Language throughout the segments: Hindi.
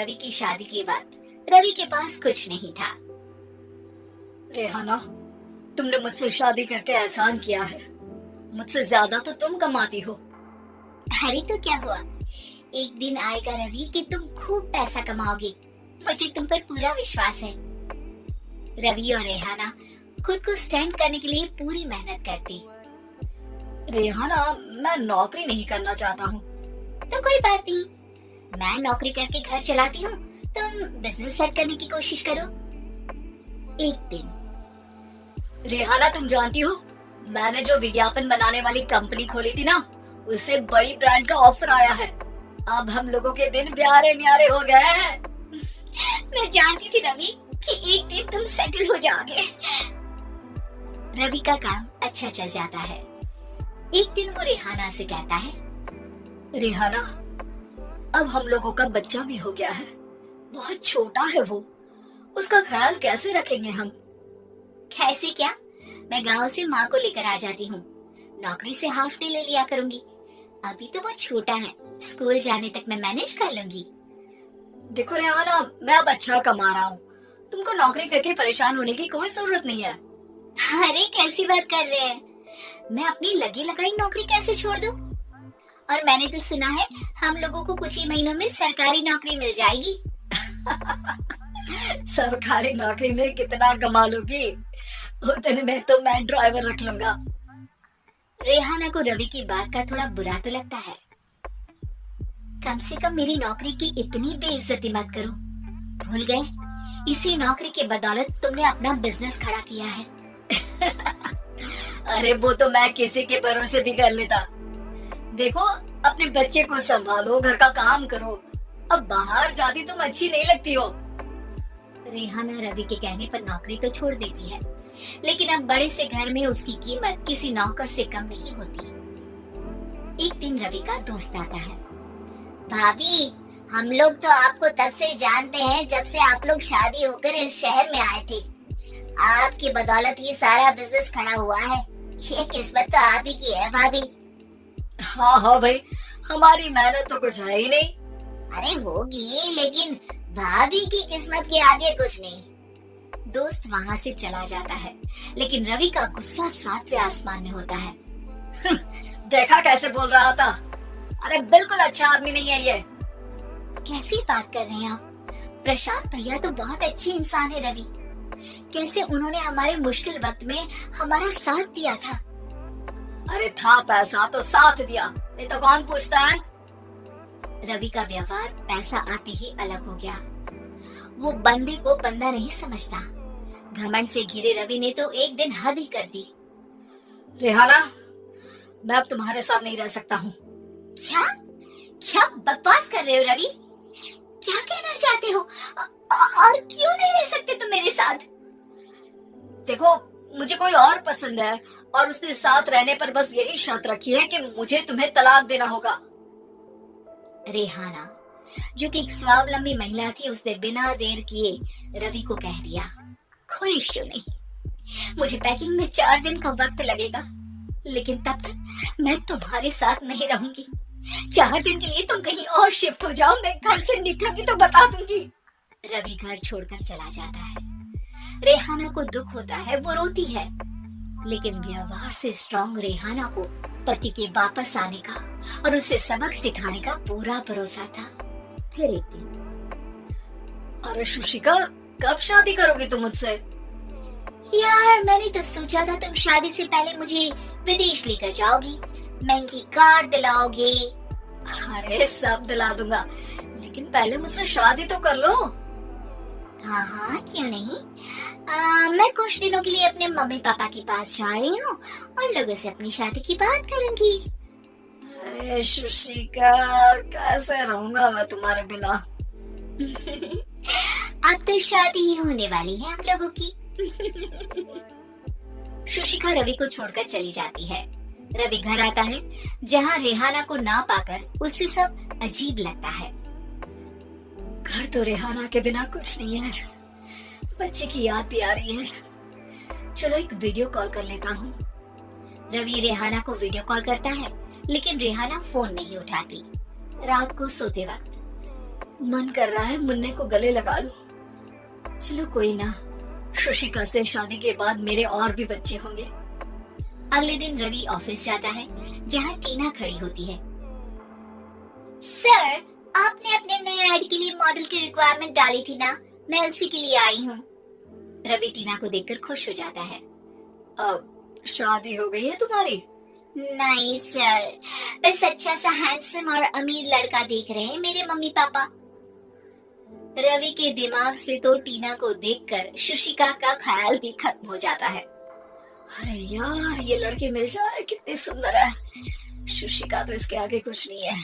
रवि की शादी के बाद रवि के पास कुछ नहीं था। रेहाना, तुमने मुझसे शादी करके एहसान किया है। मुझसे ज्यादा तो तुम कमाती हो। अरे तो क्या हुआ, एक दिन आएगा रवि कि तुम खूब पैसा कमाओगे। मुझे तुम पर पूरा विश्वास है। रवि और रेहाना खुद को स्टैंड करने के लिए पूरी मेहनत करती। रेहाना, मैं नौकरी नहीं करना चाहता हूँ। तो कोई बात नहीं, मैं नौकरी करके घर चलाती हूँ, तुम बिजनेस सेट करने की कोशिश करो। एक दिन। रेहाना, तुम जानती हो, मैंने जो विज्ञापन बनाने वाली कंपनी खोली थी ना, उसे बड़ी ब्रांड का ऑफर आया है। अब हम लोगों के दिन प्यारे न्यारे हो गए हैं। मैं जानती थी रवि कि एक दिन तुम सेटल हो जाओगे। रवि का काम अच्छा चल जाता है। एक दिन वो रेहाना से कहता है, रेहाना, अब हम लोगों का बच्चा भी हो गया है। बहुत छोटा है वो, उसका ख्याल कैसे रखेंगे हम? कैसे क्या, मैं गांव से माँ को लेकर आ जाती हूँ। नौकरी से हाफ डे ले लिया करूंगी। अभी तो वो छोटा है, स्कूल जाने तक मैं मैनेज कर लूंगी। देखो रेहाना, मैं अब अच्छा कमा रहा हूँ। तुमको नौकरी करके परेशान होने की कोई जरूरत नहीं है। अरे कैसी बात कर रहे हैं, मैं अपनी लगी लगाई नौकरी कैसे छोड़ दूं? और मैंने तो सुना है हम लोगों को कुछ ही महीनों में सरकारी नौकरी मिल जाएगी। सरकारी नौकरी में कितना कमा लोगी? उतने में तो मैं ड्राइवर रख लूंगा। रेहाना को रवि की बात का थोड़ा बुरा तो लगता है। कम से कम मेरी नौकरी की इतनी बेइज्जती मत करो। भूल गए, इसी नौकरी के बदौलत तुमने अपना बिजनेस खड़ा किया है। अरे वो तो मैं किसी के भरोसे भी कर लेता। देखो, अपने बच्चे को संभालो, घर का काम करो। अब बाहर जाती तुम अच्छी नहीं लगती हो। रेहाना रवि के कहने पर नौकरी तो छोड़ देती है, लेकिन अब बड़े से घर में उसकी कीमत किसी नौकर से कम नहीं होती। एक दिन रवि का दोस्त आता है। भाभी, हम लोग तो आपको तब से जानते हैं जब से आप लोग शादी होकर इस शहर में आए थे। आपकी बदौलत ये सारा बिजनेस खड़ा हुआ है। ये किस्मत तो आप ही की है भाभी। हाँ हाँ भाई, हमारी मेहनत तो कुछ है ही नहीं। अरे होगी, लेकिन भाभी की किस्मत के आगे कुछ नहीं। दोस्त वहाँ से चला जाता है, लेकिन रवि का गुस्सा 7वें आसमान में होता है। देखा कैसे बोल रहा था? अरे बिल्कुल अच्छा आदमी नहीं है ये। कैसी बात कर रहे हैं आप? प्रशांत भैया तो बहुत अच्छे इंसान है रवि। कैसे उन्होंने हमारे मुश्किल वक्त में हमारा साथ दिया था। अरे था पैसा तो साथ दिया, नहीं तो कौन पूछता है? रवि का व्यवहार पैसा आते ही अलग हो गया। वो बंदे को बंदा नहीं समझता। घमंड से घिरे रवि ने तो एक दिन हद ही कर दी। रेहाना, मैं अब तुम्हारे साथ नहीं रह सकता हूँ। क्या क्या बकवास कर रहे हो रवि? क्या कहना चाहते हो? और क्यों नहीं रह सकते तुम मेरे साथ? देखो, मुझे कोई और पसंद है और उसके साथ रहने पर बस यही शर्त रखी है कि मुझे तुम्हें तलाक देना होगा। रेहाना, जो कि एक स्वावलंबी महिला थी, उसने बिना देर किए रवि को कह दिया, कोई इश्यू नहीं, मुझे पैकिंग में 4 दिन का वक्त लगेगा, लेकिन तब तक मैं तुम्हारे साथ नहीं रहूंगी। 4 दिन के लिए तुम कहीं और शिफ्ट हो जाओ, मैं घर से निकलूंगी तो बता दूंगी। रवि घर छोड़कर चला जाता है। रेहाना को दुख होता है, वो रोती है, लेकिन व्यवहार से स्ट्रॉन्ग रेहाना को पति के वापस आने का और उसे सबक सिखाने का पूरा भरोसा था। फिर एक दिन, अरे शुशिका, कब शादी करोगी तुम मुझसे? यार मैंने तो सोचा था तुम शादी से पहले मुझे विदेश लेकर जाओगी, महंगी कार दिलाओगे। अरे सब दिला दूंगा, लेकिन पहले मुझसे शादी तो कर लो। हाँ हाँ, क्यों नहीं। मैं कुछ दिनों के लिए अपने मम्मी पापा के पास जा रही हूँ और लोगों से अपनी शादी की बात करूंगी। अरे शुशिका, कैसे रहूंगा मैं तुम्हारे बिना? अब तो शादी ही होने वाली है हम लोगों की। शुशिका रवि को छोड़कर चली जाती है। रवि घर आता है, जहाँ रेहाना को ना पाकर उसे सब अजीब लगता है। घर तो रेहाना के बिना कुछ नहीं है, बच्चे की याद भी आ रही है। चलो एक वीडियो कॉल कर लेता हूँ। रवि रेहाना को वीडियो कॉल करता है, लेकिन रेहाना फोन नहीं उठाती। रात को सोते वक्त मन कर रहा है मुन्ने को गले लगा लूं। चलो कोई ना, शुशिका से शादी के बाद मेरे और भी बच्चे होंगे। अगले दिन रवि ऑफिस जाता है जहाँ टीना खड़ी होती है। सर, आपने अपने नए ऐड के लिए मॉडल की रिक्वायरमेंट डाली थी ना, मैं उसी के लिए आई हूँ। रवि टीना को देखकर खुश हो जाता है। अब शादी हो गई है तुम्हारी? नहीं सर, बस अच्छा सा हैंडसम और अमीर लड़का देख रहे हैं मेरे मम्मी पापा। रवि के दिमाग से तो टीना को देखकर शुशिका का ख्याल भी खत्म हो जाता है। अरे यार, ये लड़की मिल जाए कितनी सुंदर है। शुशिका तो इसके आगे कुछ नहीं है।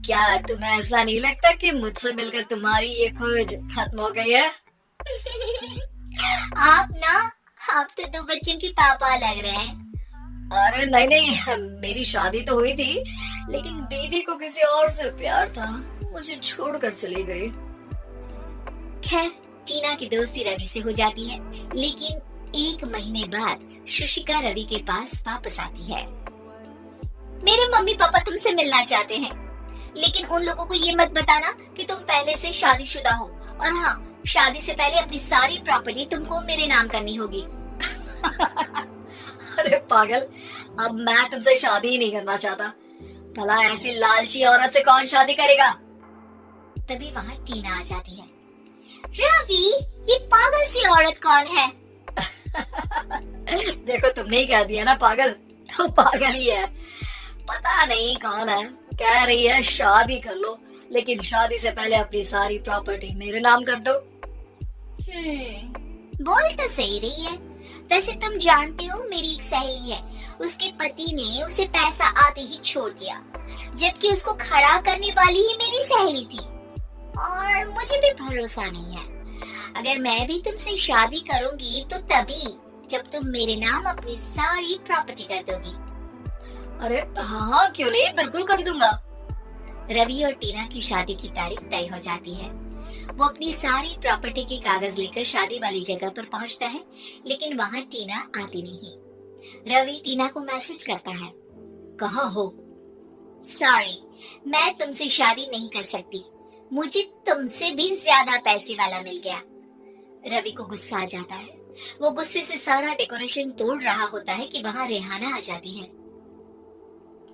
क्या तुम्हें ऐसा नहीं लगता कि मुझसे मिलकर तुम्हारी ये खोज खत्म हो गई है? आप तो 2 बच्चों के पापा लग रहे हैं। अरे नहीं नहीं, मेरी शादी तो हुई थी, लेकिन बीवी को किसी और से प्यार था, मुझे छोड़कर चली गई। खैर, टीना की दोस्ती रवि से हो जाती है, लेकिन 1 महीने बाद शुशिका रवि के पास वापस आती है। मेरे मम्मी पापा तुमसे मिलना चाहते हैं, लेकिन उन लोगों को ये मत बताना कि तुम पहले से शादीशुदा हो, और हाँ, शादी से पहले अपनी सारी प्रॉपर्टी तुमको मेरे नाम करनी होगी। अरे पागल, अब मैं तुमसे शादी ही नहीं करना चाहता। भला ऐसी लालची औरत से कौन शादी करेगा? तभी वहाँ टीना आ जाती है। रवि, ये पागल सी औरत कौन है? देखो, तुमने ही कह दिया ना पागल, तो पागल ही है। पता नहीं कौन है, कह रही है शादी कर लो, लेकिन शादी से पहले अपनी सारी प्रॉपर्टी मेरे नाम कर दो। बोल तो सही रही है। वैसे तुम जानते हो, मेरी एक सहेली है, उसके पति ने उसे पैसा आते ही छोड़ दिया, जबकि उसको खड़ा करने वाली ही मेरी सहेली थी। और मुझे भी भरोसा नहीं है। अगर मैं भी तुमसे शादी करूंगी तो तभी जब तुम मेरे नाम अपनी सारी प्रॉपर्टी कर दोगी। अरे हाँ, क्यों नहीं, बिल्कुल कर दूंगा। रवि और टीना की शादी की तारीख तय हो जाती है। वो अपनी सारी प्रॉपर्टी के कागज लेकर शादी वाली जगह पर पहुंचता है, लेकिन वहाँ टीना आती नहीं। रवि टीना को मैसेज करता है, कहाँ हो? सॉरी, मैं तुमसे शादी नहीं कर सकती, मुझे तुमसे भी ज्यादा पैसे वाला मिल गया। रवि को गुस्सा आ जाता है। वो गुस्से से सारा डेकोरेशन तोड़ रहा होता है कि वहाँ रेहाना आ जाती है।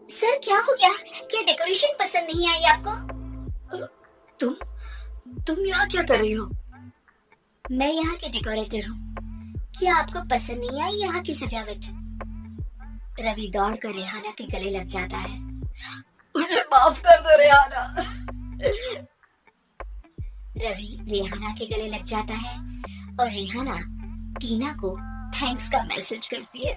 सर, क्या हो गया? क्या डेकोरेशन पसंद नहीं आई आपको? तुम यहाँ क्या कर रही हो? मैं यहाँ के डेकोरेटर हूँ। क्या आपको पसंद नहीं आई यहाँ की सजावट? रवि दौड़कर रेहाना के गले लग जाता है। मुझे माफ कर दो रेहाना। रवि रेहाना के गले लग जाता है और रेहाना टीना को थैंक्स का मैसेज करती है।